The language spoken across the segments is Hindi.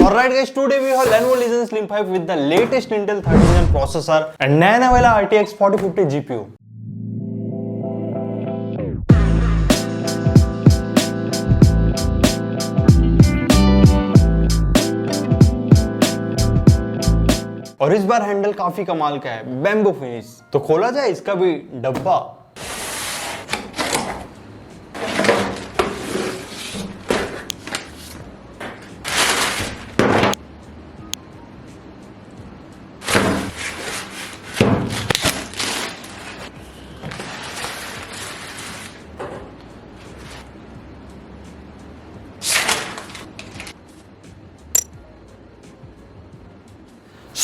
Alright guys, today we have Lenovo Legion Slim 5 with the latest Intel 13th Gen processor and नया वाला RTX 4050 GPU. और इस बार हैंडल काफी कमाल का है, बैम्बू फिनिश। तो खोला जाए इसका भी डब्बा।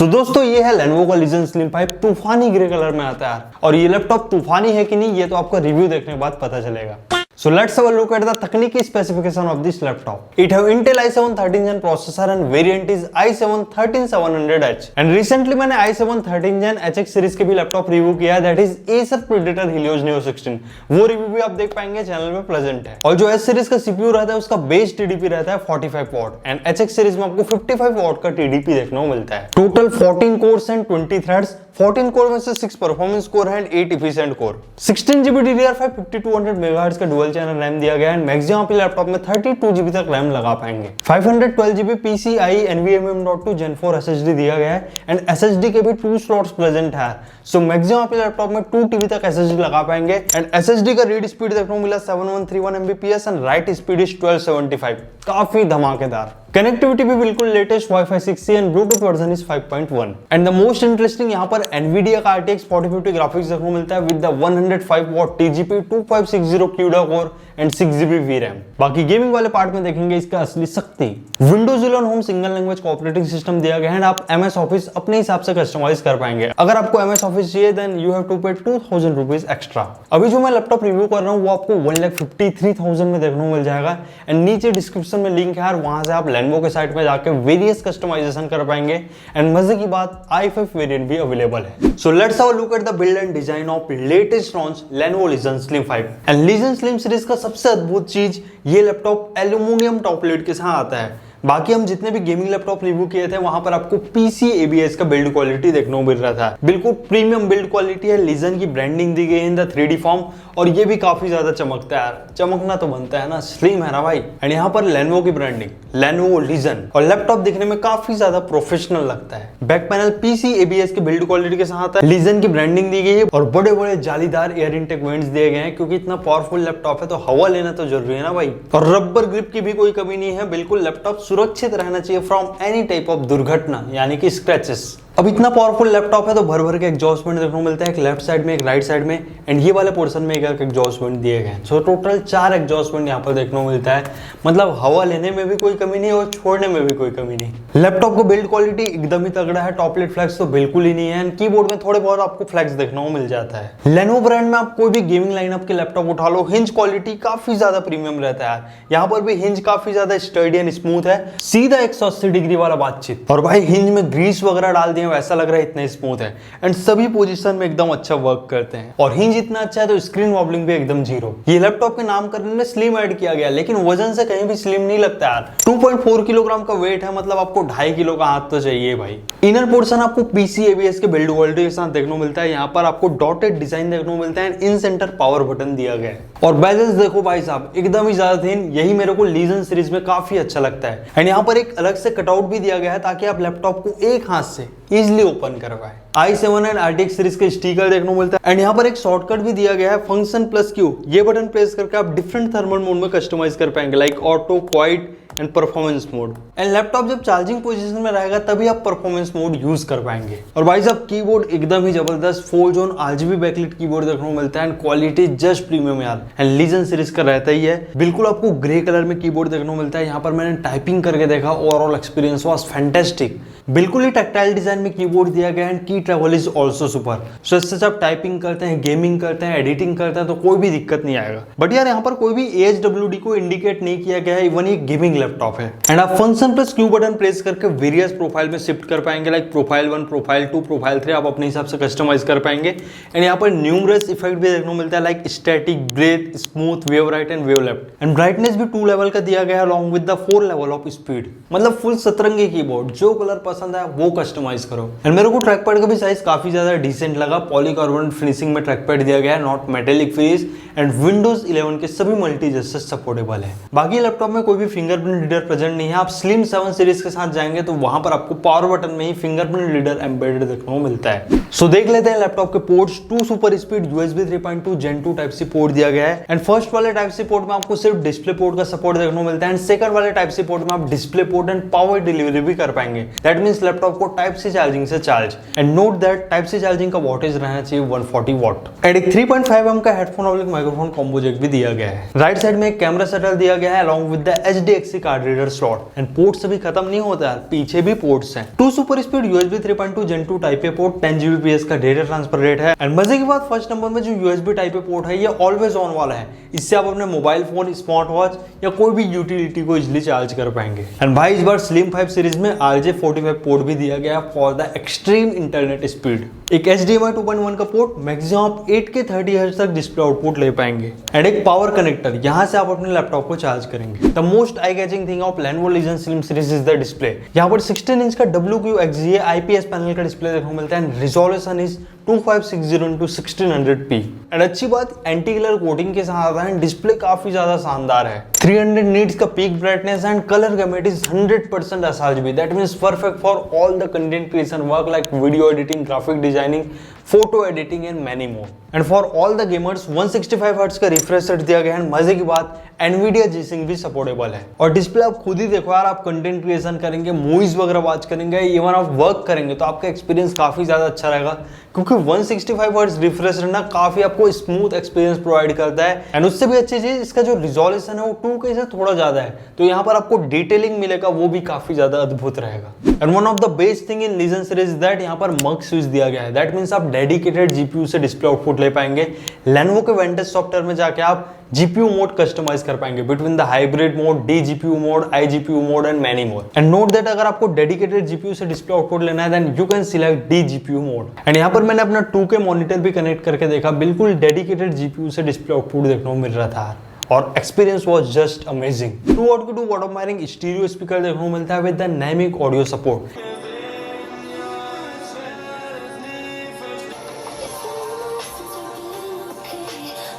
दोस्तों ये है Lenovo का Legion Slim 5, तूफानी ग्रे कलर में आता है और ये लैपटॉप तूफानी है कि नहीं ये तो आपको रिव्यू देखने के बाद पता चलेगा। So let's have a look at the technical specification of this laptop. It have Intel i7 13th Gen processor and variant is i7 13700H. And recently मैंने i7 13th Gen HX series के भी लैपटॉप रिव्यू किया है, that is Acer Predator Helios Neo 16. वो रिव्यू भी आप देख पाएंगे चैनल में प्रेजेंट है। और जो H सीरीज का CPU रहता है उसका बेस TDP रहता है 45 वॉट एंड HX सीरीज में आपको 55 वॉट का TDP देखने को मिलता है। Total 14 course and 20 threads, 14 core में से 6 परफॉर्मेंस कोर है and 8 efficient core. 16GB DDR5 5200 megahertz का डुअल चैनल रैम दिया गया है एंड मैक्सिमम आप लैपटॉप में 32GB तक रैम लगा पाएंगे। 512GB PCIe NVMe.2 Gen 4 SSD दिया गया है एंड SSD के भी 2 स्लॉट्स प्रेजेंट है। सो मैक्सिमम आप लैपटॉप में 2 TB तक SSD लगा पाएंगे एंड SSD का रीड स्पीड देखने को मिला 7131 Mbps and right speed is 1275, काफी धमाकेदार। कनेक्टिविटी भी बिल्कुल latest Wi-Fi 6E and Bluetooth version is 5.1 and the most interesting यहाँ पर Nvidia का RTX 4050 ग्राफिक्स देखने को मिलता है with the 105 what TGP 2560 CUDA core and 6GB VRAM। बाकी गेमिंग वाले पार्ट में देखेंगे इसका असली शक्ति। Windows 11 home single language operating system दिया गया है एंड आप MS ऑफिस अपने हिसाब से कस्टमाइज कर पाएंगे। अगर आपको MS ऑफिस चाहिए देन यू हैव टू पे 2000 रुपीज एक्स्ट्रा। अभी जो मैं लैपटॉप रिव्यू कर रहा हूँ वो आपको 1,53,000 में देखने को मिल जाएगा एंड नीचे डिस्क्रिप्शन में लिंक है यार, वहां से आप Lenovo के साइट में जाके वेरियस कस्टमाइजेशन कर पाएंगे एंड मजे की बात i5 वेरिएंट भी अवेलेबल है। So let's have a look at the build and design of latest launch Lenovo Legion Slim 5 and Legion Slim series का सबसे अद्भुत चीज ये लैपटॉप एल्यूमिनियम टॉप प्लेट के साथ आता है। बाकी हम जितने भी गेमिंग लैपटॉप रिव्यू किए थे वहां पर आपको PC ABS का बिल्ड क्वालिटी देखने को मिल रहा था। बिल्कुल प्रीमियम बिल्ड क्वालिटी है, Legion की ब्रांडिंग दी गई है इन द 3D फॉर्म और ये भी काफी ज्यादा चमकता है यार। चमकना तो बनता है ना, स्लिम है ना भाई। एंड यहाँ पर Lenovo की ब्रांडिंग Lenovo Legion और लैपटॉप दिखने में काफी ज्यादा प्रोफेशनल लगता है। बैक पैनल PC ABS के बिल्ड क्वालिटी के साथ है, Legion की ब्रांडिंग दी गई है और बड़े बड़े जालीदार एयर इनटेक वेंट्स दिए गए हैं क्योंकि इतना पावरफुल लैपटॉप है तो हवा लेना तो जरूरी है ना भाई। और रबर ग्रिप की भी कोई कमी नहीं है, बिल्कुल लैपटॉप सुरक्षित रहना फ्रॉम एनी टाइप ऑफ दुर्घटना यानी कि स्क्रैचेस। अब इतना पावरफुल लैपटॉप है तो भर भर के एग्जॉस्ट वेंट देखने को मिलता है, एक लेफ्ट साइड में एक राइट साइड में एंड ये वाले पोर्शन में एक एग्जॉस्ट वेंट दिए गए हैं। सो टोटल 4 एग्जॉस्ट वेंट यहाँ पर देखने को मिलता है, मतलब हवा लेने में भी कोई कमी नहीं और छोड़ने में भी कोई कमी नहीं। लैपटॉप को बिल्ड क्वालिटी एकदम ही तगड़ा है, टॉपलेट फ्लैक्स तो बिल्कुल ही नहीं है एंड कीबोर्ड में थोड़े बहुत आपको फ्लैक्स देखने को मिल जाता है। Lenovo ब्रांड में आप कोई भी गेमिंग लाइनअप के लैपटॉप उठा लो, हिंज क्वालिटी काफी ज्यादा प्रीमियम रहता है। यहाँ पर भी हिंज काफी ज्यादा स्टर्डी एंड स्मूथ है, सीधा 180 डिग्री वाला बातचीत। और भाई हिंज में ग्रीस वगैरह डाल दिए वैसा लग रहा है इतना स्मूथ है एंड सभी पोजीशन में एकदम अच्छा वर्क करते हैं। और हिंज इतना अच्छा है तो स्क्रीन वॉबलिंग भी एकदम जीरो। ये लैपटॉप के नाम करने में स्लिम ऐड किया गया लेकिन वजन से कहीं भी स्लिम नहीं लगता यार। 2.4 किलोग्राम का वेट है, मतलब आपको 2.5 किलो का हाथ तो चाहिए भाई। इनर पोर्शन आपको PC ABS के बिल्ड क्वालिटी के साथ देखने को मिलता है। यहाँ पर आपको डॉटेड डिजाइन देखने को मिलता है, इन सेंटर पावर बटन दिया गया है और बेजल्स देखो भाई साहब एकदम ही ज्यादा थिन, यही मेरे को Legion सीरीज में काफी अच्छा लगता है। एंड यहाँ पर एक अलग से कटआउट भी दिया गया है ताकि आप लैपटॉप को एक हाथ से इजिली ओपन कर पाए। i7 एंड RTX सीरीज के स्टिकर देखने को मिलता है एंड यहाँ पर एक शॉर्टकट भी दिया गया है Function+Q। ये बटन प्रेस करके आप डिफरेंट थर्मल मोड में कस्टमाइज कर पाएंगे like auto, quiet and performance mode. And laptop जब चार्जिंग पोजीशन में रहेगा तभी आप परफॉर्मेंस मोड यूज कर पाएंगे। और भाई साहब कीबोर्ड एकदम ही जबरदस्त, 4 जोन RGB बैकलाइट कीबोर्ड देखने को मिलता है एंड क्वालिटी जस्ट प्रीमियम यार। एंड Legion सीरीज का रहता ही है, बिल्कुल आपको ग्रे कलर में कीबोर्ड देखने को मिलता है। यहाँ पर मैंने टाइपिंग करके देखा, ओवरऑल एक्सपीरियंस वाज फैंटास्टिक। बिल्कुल ही टैक्टाइल डिजाइन में कीबोर्ड दिया गया एंड की ट्रैवल इज ऑल्सो सुपर। सो इससे जब टाइपिंग करते हैं, गेमिंग करते हैं, एडिटिंग करते हैं तो कोई भी दिक्कत नहीं आएगा। बट यार यहाँ पर कोई भी AHWD को इंडिकेट नहीं किया गया है, इवन ये गेमिंग लैपटॉप है। एंड आप function plus Q button press करके वेरियस प्रोफाइल में शिफ्ट कर पाएंगे, लाइक प्रोफाइल 1, प्रोफाइल 2, प्रोफाइल 3 आप अपने हिसाब से कस्टमाइज कर पाएंगे। एंड यहाँ पर न्यूमरस इफेक्ट भी देखने को मिलता है, like static, breath, smooth, wave right and wave left. And brightness भी 2 लेवल का दिया गया है along with the 4 level of speed. मतलब फुल सतरंगी कीबोर्ड, जो कलर पसंद है वो कस्टमाइज करो। एंड मेरे को ट्रैक पैड का भी साइज काफी ज्यादा डिसेंट लगा। पॉलीकार्बोनेट फिनिशिंग में ट्रैक पैड दिया गया है, not metallic finish. And Windows 11 के सभी मल्टी जेस्चर्स सपोर्टेबल है। बाकी लैपटॉप में कोई भी फिंगरप्रिंट रीडर प्रेजेंट नहीं है। आप स्लिम 7 सीरीज के साथ जाएंगे तो वहां पर आपको पावर बटन में ही फिंगरप्रिंट रीडर एम्बेडेड देखने को मिलता है। सो देख लेते हैं लैपटॉप के ports. 2 super speed USB 3.2 Gen 2 type C port दिया गया है। एंड फर्स्ट वाले टाइप सी पोर्ट में आपको सिर्फ डिस्प्ले पोर्ट का सपोर्ट देखने को मिलता है। एंड सेकंड वाले टाइप सी पोर्ट में आप display port and power delivery भी कर पाएंगे। दैट मींस लैपटॉप को टाइप सी चार्जिंग से charge. And note that type C charging का वॉटेज रहना चाहिए 140 वॉट। एंड एक 3.5mm का हेडफोन और एक माइक्रोफोन कॉम्बो जैक भी दिया गया है। राइट साइड में एक कैमरा सेटल दिया गया है along with the HDXC card reader slot. And ports अभी खत्म नहीं होता है, पीछे भी पोर्ट्स हैं। 2 super speed USB 3.2 Gen 2 type A port, 10 Gbps का डेटा ट्रांसफर रेट है। एंड मजे की बात, फर्स्ट नंबर में जो USB टाइप ए पोर्ट है ये ऑलवेज ऑन वाला है। इससे आप अपने मोबाइल फोन, स्मार्ट वॉच या कोई भी यूटिलिटी को इजिली चार्ज कर पाएंगे। एंड भाई इस बार स्लिम 5 सीरीज में RJ45 पोर्ट भी दिया गया for the extreme internet speed. एक HDMI 2.1 का पोर्ट, मैक्सिमम आप 8K 30Hz तक डिस्प्ले आउटपुट ले पाएंगे। एंड एक पावर कनेक्टर, यहाँ से आप अपने लैपटॉप को चार्ज करेंगे। The most eye catching thing of Lenovo Legion Slim series is the display. यहाँ पर 16 इंच का WQXGA IPS पैनल का डिस्प्ले देखने को मिलता है। And resolution is 2560x1600p। And अच्छी बात, एंटी ग्लेयर कोटिंग के साथ आता है। डिस्प्ले काफी ज्यादा शानदार है। 300 नीट्स का peak brightness and colour gamete is 100% sRGB। That means perfect for all the content creation work like video editing, graphic designing, photo editing and many more. And for all the gamers 165 hertz का रिफ्रेश रेट दिया गया है। मजे की बात, एनवीडिया G-Sync भी सपोर्टेबल है। और डिस्प्ले आप खुद ही देखो यार, आप कंटेंट क्रिएशन करेंगे, मूवीज वगैरह वॉच करेंगे, इवन आप वर्क करेंगे तो आपका एक्सपीरियंस काफी ज्यादा अच्छा रहेगा, क्योंकि 165 हर्ट्ज रिफ्रेश रेट ना काफी आपको स्मूथ एक्सपीरियंस प्रोवाइड करता है। एंड उससे भी अच्छी चीज, इसका जो रिजोल्यूशन है वो 2K से थोड़ा ज्यादा है, तो यहाँ पर आपको डिटेलिंग मिलेगा, वो भी काफी ज्यादा अद्भुत रहेगा। And one of the best thing in Legion series that यहाँ पर मग स्विच दिया गया है। दैट मींस आप डेडिकेटेड GPU से डिस्प्ले आउटपुट ले पाएंगे। Lenovo के वेंटेज सॉफ्टवेयर में जाके आप GPU मोड कस्टमाइज कर पाएंगे between the hybrid mode, DGPU mode, iGPU mode and many more. And note that अगर आपको डेडिकेटेड GPU से डिस्प्ले आउटपुट लेना है then you can select DGPU mode. And यहाँ पर मैंने अपना 2K मॉनिटर भी कनेक्ट करके देखा, बिल्कुल डेडिकेटेड GPU से डिस्प्ले आउटपुट देखने को मिल रहा था और experience was just amazing. 2 watt mirroring stereo speaker देखने को मिलता है with the dynamic audio support.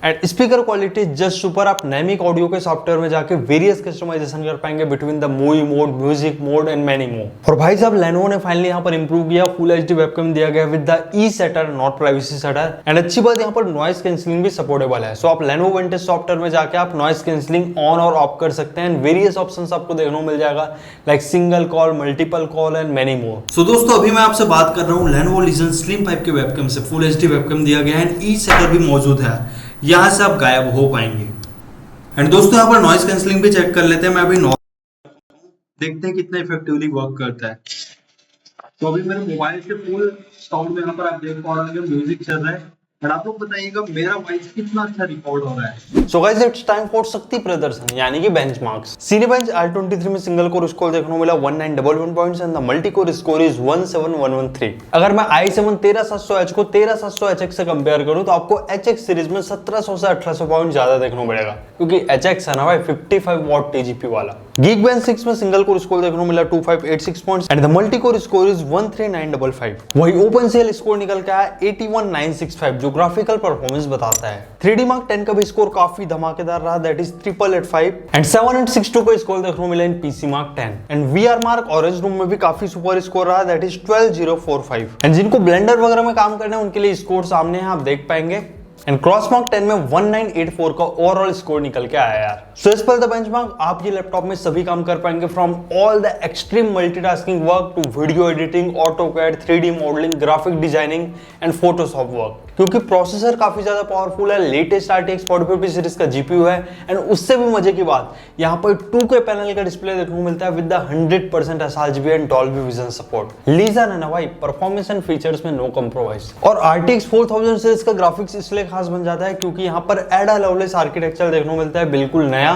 And speaker quality just super. आप डायनामिक ऑडियो के सॉफ्टवेयर में जाके वेरियस कस्टमाइजेशन कर पाएंगे between the movie mode, music mode and many more. और भाई साहब Lenovo ने फाइनली यहाँ पर इंप्रूव किया, फुल HD वेबकैम दिया गया with the E-Shutter, not privacy shutter. And अच्छी बात, यहाँ पर नॉइस कैंसिलिंग भी सपोर्टेबल है। सो आप Lenovo वेंटेज सॉफ्टवेयर में जाके आप नॉइस कैंसिलिंग ऑन और ऑफ कर सकते हैं। वेरियस ऑप्शंस आपको देखने को मिल जाएगा, like single call, multiple call and many more. So दोस्तों अभी मैं आपसे बात कर रहा हूँ Lenovo Legion Slim 5 के वेबकैम से। फुल HD वेबकैम दिया गया है एंड E-Shutter भी मौजूद है, यहाँ से आप गायब हो पाएंगे। एंड दोस्तों यहाँ पर नॉइस कैंसलिंग भी चेक कर लेते हैं। मैं अभी देखते हैं कितना इफेक्टिवली वर्क करता है। तो अभी मेरे मोबाइल से फुल साउंड में यहाँ पर आप देख पा रहे हैं म्यूजिक चल रहा है। और आप लोग बताइएगा मेरा वॉइस कितना अच्छा रिकॉर्ड हो रहा है। So guys it's time for शक्ति प्रदर्शन यानी कि बेंचमार्क्स। Cinebench R23 में सिंगल कोर स्कोर देखने को मिला 1911 points and the multi core score is 17113। अगर मैं i7 13700H को 13700HX से कंपेयर करूं तो आपको HX सीरीज में 1700 से 1800 पॉइंट ज्यादा देखने को मिलेगा, क्योंकि HX है ना भाई 55 वॉट TGP वाला। Geekbench 6 में सिंगल कोर स्कोर देखने को मिला 2586 points and the multi core score is 13955। वही OpenCL स्कोर निकल के आया 81965 जो ग्राफिकल परफॉर्मेंस बताता है। 3D Mark 10 का भी स्कोर काफी धमाकेदार रहा, दैट इज 8885 एंड 7862 का स्कोर देखने को मिला इन PC Mark 10 and VR Mark orange room में भी काफी सुपर स्कोर रहा, दैट इज 12045 एंड जिनको ब्लेंडर वगैरह में काम करना है उनके लिए स्कोर सामने है, आप देख पाएंगे। एंड क्रॉसमार्क 10 में 1984 का ओवरऑल स्कोर निकल के आया यार। So as per the benchmark आप ये लैपटॉप में सभी काम कर पाएंगे, from all the extreme multitasking work to video editing, AutoCAD, 3D modelling, graphic designing and Photoshop work. क्योंकि प्रोसेसर काफी ज्यादा पावरफुल है, लेटेस्ट RTX 4050 सीरीज का GPU है एंड उससे भी मजे की बात यहाँ पर 2K पैनल का डिस्प्ले देखने को मिलता है with the 100% sRGB and Dolby vision support. Legion है ना भाई, परफॉर्मेंस एंड फीचर्स में नो कॉम्प्रोमाइज। और RTX 4000 सीरीज का ग्राफिक्स इसलिए खास बन जाता है क्योंकि यहाँ पर एडा लवलेस आर्किटेक्चर देखने को मिलता है, बिल्कुल नया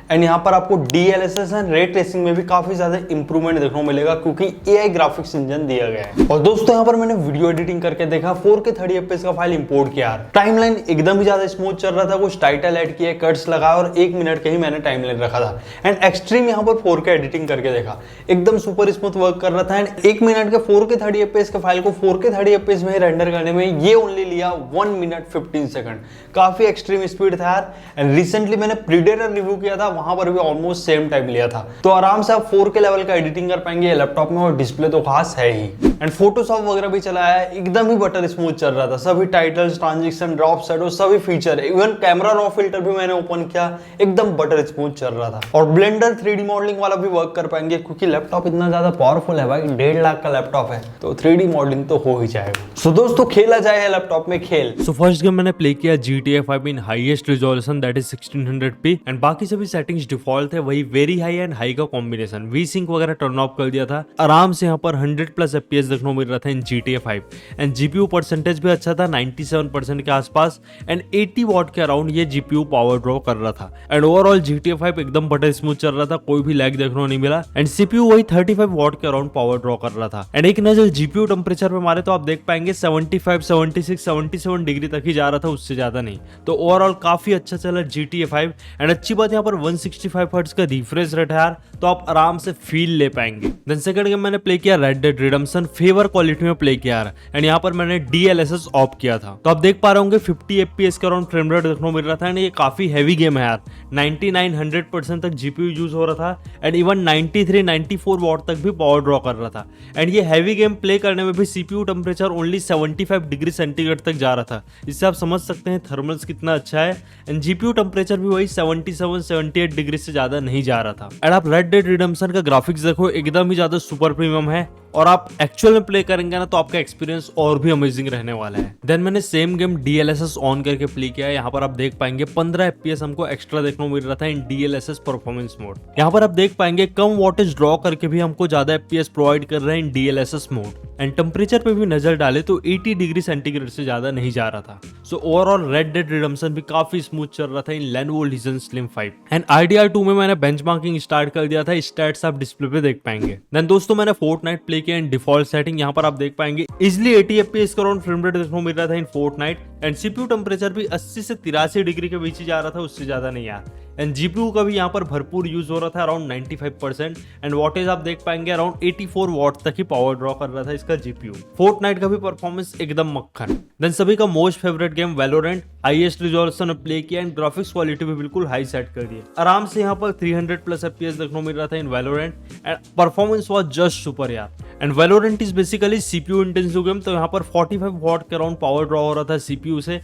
एंड यहाँ पर आपको DLSS एंड रे ट्रेसिंग में भी काफी ज्यादा इंप्रूवमेंट देखने को मिलेगा क्योंकि AI ग्राफिक्स इंजन दिया गया है। और दोस्तों यहाँ पर मैंने वीडियो एडिटिंग करके देखा 4K 30 FPS का फाइल इंपोर्ट किया। टाइमलाइन एकदम ही ज्यादा स्मूथ चल रहा था, कुछ टाइटल ऐड किए, कट्स लगाए और 1 मिनट के ही मैंने टाइमलाइन रखा था। एंड एक्सट्रीम यहाँ पर 4K एडिटिंग करके देखा, एकदम सुपर स्मूथ वर्क कर रहा था। एंड 1 मिनट के 4K 30 FPS के फाइल को 4K 30 FPS में रेंडर करने में ये ओनली लिया 1 मिनट 15 सेकंड। काफी एक्सट्रीम स्पीड था यार। एंड रिसेंटली मैंने प्रीडेटर रिव्यू किया था, वहां पर भी ऑलमोस्ट सेम टाइम लिया था। तो आराम से आप 4K लेवल का एडिटिंग कर पाएंगे लैपटॉप में, और डिस्प्ले तो खास है ही। एंड फोटोशॉप वगैरह भी चलाया है, एकदम ही बटर स्मूथ चल रहा था। सभी टाइटल्स, ट्रांजिशन, ड्रॉप, शैडो सभी feature, even camera raw filter भी मैंने ओपन किया, एकदम बटर स्मूथ चल रहा था। और ब्लेंडर 3D मॉडलिंग वाला भी वर्क कर पाएंगे क्योंकि लैपटॉप इतना ज्यादा पावरफुल है भाई, 1.5 लाख का लैपटॉप है तो 3D मॉडलिंग तो हो ही जाएगा। सो दोस्तों खेला जाए लैपटॉप में खेल। सो फर्स्ट गेम मैंने प्ले किया GTA 5 in highest resolution that is 1600p and बाकी सभी सेटिंग्स डिफॉल्ट थे, वही वेरी हाई एंड हाई का कॉम्बिनेशन, V-Sync वगैरह टर्न ऑफ कर दिया था। आराम से यहाँ पर 100+ FPS देखने को मिल रहा था इन GTA 5 एंड GPU परसेंटेज भी अच्छा था 97% के आसपास एंड 80 वॉट के अराउंड ये GPU पावर ड्रॉ कर रहा था। एंड ओवरऑल GTA 5 एकदम बटर स्मूथ चल रहा था, कोई भी लैग देखने को नहीं मिला एंड CPU वही 35 वॉट के अराउंड पावर ड्रॉ कर रहा था। एंड एक नजर GPU टेम्परेचर पे मारे तो आप देख पाएंगे 75, 76, 77 डिग्री तक ही जा रहा था, उससे ज्यादा नहीं। तो ओवरऑल काफी अच्छा चला GTA 5 एंड अच्छी बात यहाँ पर 165 हर्ट्ज का रिफ्रेश रेट है यार, तो आप आराम से फील ले पाएंगे। देन सेकंड गेम मैंने प्ले किया red dead redemption, favour quality में प्ले किया यार एंड यहाँ पर मैंने DLSS ऑफ किया था। तो आप देख पा रहे होंगे 50 FPS के अराउंड फ्रेम रेट देखने को मिल रहा था एंड ये काफी हैवी गेम है यार। 99-100% तक GPU यूज हो रहा था एंड इवन 93-94 वॉट तक भी पावर ड्रॉ कर रहा था। एंड ये हैवी गेम प्ले करने में भी CPU temperature only 75 degree centigrade तक जा रहा था, इससे आप समझ सकते हैं थर्मल्स कितना अच्छा है। एंड GPU टेम्परेचर भी वही 77-78 डिग्री से ज्यादा नहीं जा रहा था। एंड आप रेड डेड रिडेम्पशन का ग्राफिक्स देखो, एकदम ही ज्यादा सुपर प्रीमियम है और आप एक्चुअल में प्ले करेंगे ना तो आपका एक्सपीरियंस और भी अमेजिंग रहने वाला है। देन मैंने सेम गेम DLSS ऑन करके प्ले किया है, यहाँ पर आप देख पाएंगे 15 FPS हमको एक्स्ट्रा देखने को मिल रहा था इन DLSS परफॉर्मेंस मोड। यहाँ पर आप देख पाएंगे कम वॉटेज ड्रॉ करके भी हमको ज्यादा FPS प्रोवाइड कर रहे हैं इन DLSS मोड। एंड टेम्परेचर पे भी नजर डाले तो 80 डिग्री सेंटीग्रेड से ज्यादा नहीं जा रहा था। So overall red dead redemption भी काफी स्मूथ चल रहा था इन Lenovo Legion Slim 5। And IDR2 में मैंने बेंचमार्किंग स्टार्ट कर दिया था, स्टैट्स आप डिस्प्ले पे देख पाएंगे। देन दोस्तों मैंने फोर्टनाइट प्ले किया इन डिफॉल्ट सेटिंग, यहाँ पर आप देख पाएंगे इजिली 80 FPS का अराउंड फ्रेम रेट देखने को मिल रहा था इन फोर्टनाइट एंड CPU टेम्परेचर भी 80 से 83 डिग्री के बीच ही जा रहा था, उससे ज्यादा नहीं यार। एंड GPU का भी यहाँ पर भरपूर यूज हो रहा था अराउंड 95% एंड वॉटेज आप देख पाएंगे अराउंड 84 वॉट तक ही पावर ड्रॉ कर रहा था इसका GPU। फोर्टनाइट का भी परफॉर्मेंस एकदम मक्खन। देन सभी का most favourite game Valorant highest resolution में प्ले किया एंड ग्राफिक्स क्वालिटी भी बिल्कुल हाई सेट कर दी। आराम से यहाँ पर 300+ FPS देखने को मिल रहा था in Valorant and performance was just super यार। And Valorant is basically CPU intensive game, तो यहाँ पर 45 वॉट के अराउंड पावर ड्रॉ हो रहा था CPU से।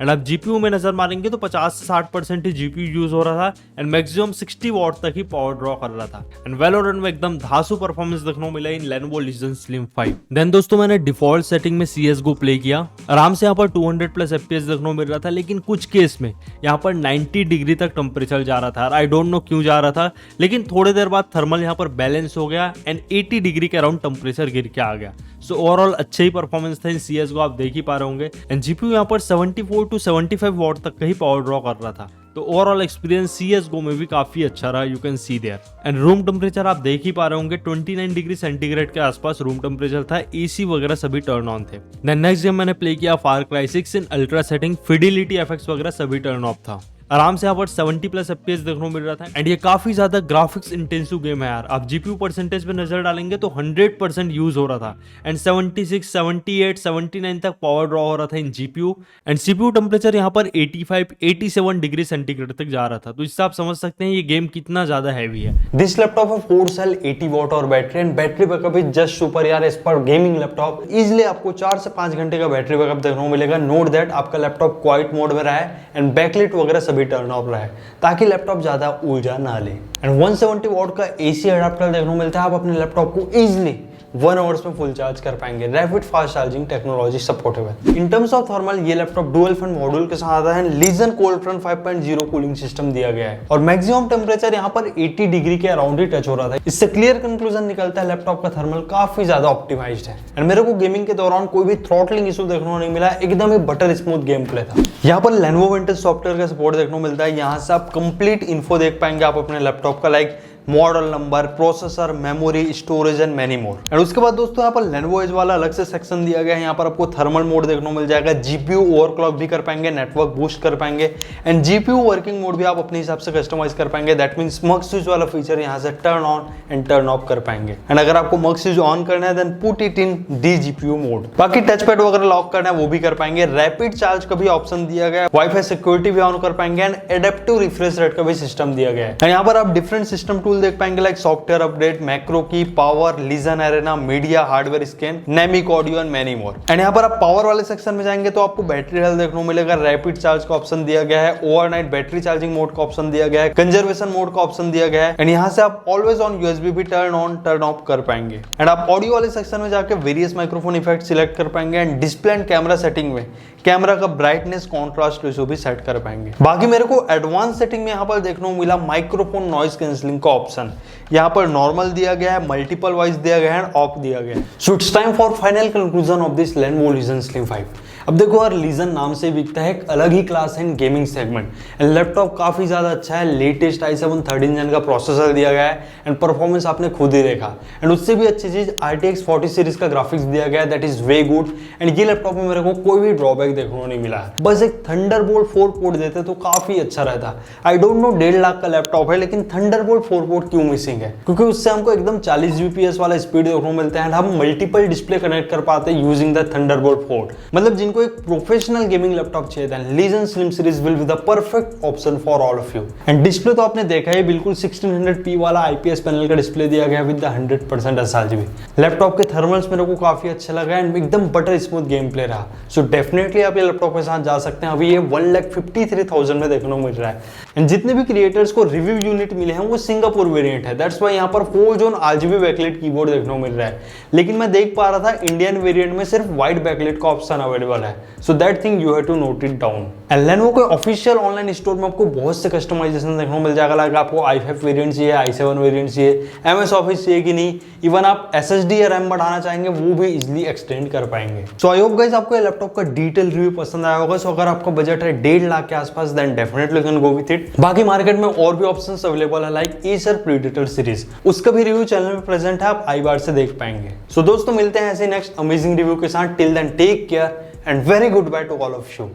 एंड आप GPU में नजर मारेंगे तो 50 से 60% ही GPU यूज हो रहा था एंड मैक्सिमम 60 वॉट तक ही पावर ड्रॉ कर रहा था। एंड वैलोरेंट में एकदम धांसू परफॉर्मेंस देखने को मिला इन Lenovo Legion Slim 5। देन दोस्तों मैंने डिफॉल्ट सेटिंग में CSGO प्ले किया, आराम से यहाँ पर 200+ FPS देखने को मिल रहा था, लेकिन कुछ केस में यहाँ पर 90 डिग्री तक टेम्परेचर जा रहा था। आई डोंट नो क्यों जा रहा था, लेकिन थोड़ी देर बाद थर्मल यहाँ पर बैलेंस हो गया एंड 80 डिग्री के अराउंड टेम्परेचर गिर के आ गया। सो ओवरऑल अच्छे ही परफॉर्मेंस था इन CSGO, आप देख ही पा रहे होंगे। एंड GPU यहाँ पर 74 to 75 वॉट तक का ही पावर ड्रॉ कर रहा था, तो ओवरऑल एक्सपीरियंस CSGO में भी काफी अच्छा रहा, you can see there. And room temperature आप देख ही पा रहे होंगे 29 डिग्री सेंटीग्रेड के आसपास रूम टेम्परेचर था, AC वगैरह सभी टर्न ऑन थे। देन नेक्स्ट गेम मैंने प्ले किया Far Cry 6 in ultra setting, fidelity effects वगैरह सभी टर्न ऑफ था। आराम से यहाँ पर 70+ FPS देखने को मिल रहा था एंड ये काफी ज्यादा ग्राफिक्स इंटेंसिव गेम है यार। आप GPU परसेंटेज पे नजर डालेंगे तो 100% यूज हो रहा था एंड 76, 78, 79 तक पावर ड्रॉ हो रहा था इन GPU एंड CPU टेम्परेचर यहाँ पर 85, 87 डिग्री सेंटीग्रेड तक जा रहा था, तो इससे आप समझ सकते हैं ये गेम कितना ज्यादा हैवी है। दिस लैपटॉप है 4 सेल 80 वॉट और battery and battery backup is just super यार। इस पर गेमिंग लैपटॉप इजिली आपको 4 से 5 घंटे का बैटरी बैकअप देखने को मिलेगा। नोट दैट आपका लैपटॉप क्वाइट मोड में रहा है एंड बैकलाइट वगैरह सभी टर्न ऑफ रहा है ताकि लैपटॉप ज्यादा ऊर्जा ना ले। एंड 170 वॉट का AC अडाप्टर देखने को मिलता है, आप अपने लैपटॉप को इजिली 1 आवर्स में फुल चार्ज कर पाएंगे। Rapid fast charging technology supportable है। इन टर्म्स ऑफ थर्मल ये लैपटॉप डुअल फैन मॉड्यूल के साथ आता है। Legion cold front 5.0 cooling system दिया गया है और मैक्सिमम टेम्परेचर यहाँ पर 80 डिग्री के अराउंड ही टच हो रहा था। इससे क्लियर कंक्लूजन निकलता है लैपटॉप का थर्मल काफी ज्यादा ऑप्टिमाइज्ड है। एंड मेरे को गेमिंग के दौरान कोई भी थ्रॉटलिंग इशू देखने को नहीं मिला, एकदम ही बटर स्मूथ गेम प्ले था। यहाँ पर Lenovo विंटेज सॉफ्टवेयर का सपोर्ट देखने को मिलता है। यहाँ से आप कंप्लीट इन्फो देख पाएंगे आप अपने लैपटॉप का, like model number, processor, memory, storage and many more. And उसके बाद दोस्तों यहाँ पर Lenovo एज वाला अलग से सेक्शन दिया गया है। यहाँ पर आपको थर्मल मोड देखने को मिल जाएगा, जीपीयू ओवरक्लॉक भी कर पाएंगे, नेटवर्क बूस्ट कर पाएंगे एंड जीपीयू वर्किंग मोड भी आप अपने हिसाब से कस्टमाइज कर पाएंगे। दैट मींस मग स्विच वाला फीचर यहाँ से turn on and turn off कर पाएंगे। एंड अगर आपको मग स्विच ऑन करना है then put it in D GPU mode. बाकी टच पैड वगैरह लॉक करना है वो भी कर पाएंगे। रैपिड चार्ज का भी ऑप्शन दिया गया है, वाईफाई सिक्योरिटी भी ऑन कर पाएंगे एंड एडेप्टिव रिफ्रेश रेट का भी सिस्टम दिया गया है। एंड यहाँ पर आप डिफरेंट सिस्टम टूल देख पाएंगे, like software update, macro key, power, Legion Arena, media, hardware scan, Nahimic audio and many more. And यहाँ पर आप पावर वाले सेक्शन में जाएंगे तो आपको बैटरी हेल्थ देखने को मिलेगा, रैपिड चार्ज का ऑप्शन दिया गया है, ओवरनाइट बैटरी चार्जिंग मोड का ऑप्शन दिया गया है, कंजर्वेशन मोड का ऑप्शन दिया गया है एंड यहाँ से आप ऑलवेज ऑन यूएसबी भी टर्न ऑन टर्न ऑफ कर पाएंगे। एंड आप ऑडियो वाले सेक्शन में जाकर वेरियस माइक्रोफोन इफेक्ट सिलेक्ट कर पाएंगे and display and camera setting में कैमरा का ब्राइटनेस, कॉन्ट्रास्ट रेशो भी सेट कर पाएंगे। बाकी मेरे को एडवांस सेटिंग में यहाँ पर देखने को मिला माइक्रोफोन नॉइज कैंसलिंग का ऑप्शन। यहाँ पर नॉर्मल दिया गया है, मल्टीपल वॉइस दिया गया है, ऑफ दिया गया है। So it's time for final conclusion of this Lenovo Legion Slim 5। अब देखो यार, लीजन नाम से बिकता है, एक अलग ही क्लास है in gaming segment. And laptop काफी ज्यादा अच्छा है, लेटेस्ट i7 13 जेन का प्रोसेसर दिया गया है एंड परफॉर्मेंस आपने खुद ही देखा। एंड उससे भी अच्छी चीज RTX 40 सीरीज का ग्राफिक्स दिया गया है, that is way good. And ये लैपटॉप में मेरे को कोई भी ड्रॉबैक देखने को नहीं मिला, बस एक थंडरबोल्ट 4 पोर्ट देते तो काफी अच्छा रहता। आई डोंट नो 1.5 लाख का लैपटॉप है लेकिन थंडरबोल्ट 4 पोर्ट क्यों मिसिंग है? क्योंकि उससे हमको एकदम 40 Gbps वाला स्पीड देखने को मिलता है एंड हम मल्टीपल डिस्प्ले कनेक्ट कर पाते हैं यूजिंग द थंडरबोल्ट पोर्ट। मतलब जिनको एक प्रोफेशनल गेमिंग लैपटॉप चाहिए था, Legion Slim series will be the perfect option for all of you. And display तो आपने देखा है, बिल्कुल 1600p वाला IPS पैनल का डिस्प्ले दिया गया विद द 100% sRGB। लैपटॉप के थर्मल्स मेरे को काफी अच्छा लगा एंड एकदम बटर स्मूथ गेम प्ले रहा। सो डेफिनेटली आप ये लैपटॉप के साथ जा सकते हैं। अभी ये 1,53,000 में देखने को मिल रहा है एंड जितने भी क्रिएटर्स को रिव्यू यूनिट मिले हैं वो सिंगापुर वेरिएंट है। दैट्स वाई यहाँ पर 4 जोन RGB बैकलाइट कीबोर्ड देखने को मिल रहा है। लेकिन मैं देख पा रहा था इंडियन वेरिएंट में सिर्फ व्हाइट बैकलाइट का ऑप्शन अवेलेबल है। So that thing you have to note it down. And Lenovo के ऑफिशियल ऑनलाइन स्टोर में आपको बहुत से कस्टमाइजेशन देखने को मिल जाएगा। लाइक आपको i5 वेरिएंट चाहिए, i7 वेरिएंट चाहिए, MS ऑफिस चाहिए कि नहीं, इवन आप SSD या RAM बढ़ाना चाहेंगे वो भी इजिली एक्सटेंड कर पाएंगे। सो आई होप गाइस आपको ये लैपटॉप का डिटेल रिव्यू पसंद आया होगा। सो अगर आपका बजट है 1.5 लाख के आसपास then definitely can go with it. बाकी मार्केट में और भी ऑप्शंस अवेलेबल है, लाइक Acer Predator सीरीज, उसका भी रिव्यू चैनल में प्रेजेंट है, आप आई बार से देख पाएंगे। सो दोस्तों मिलते हैं ऐसे नेक्स्ट अमेजिंग रिव्यू के साथ। Till then take care and very good bye to all of you.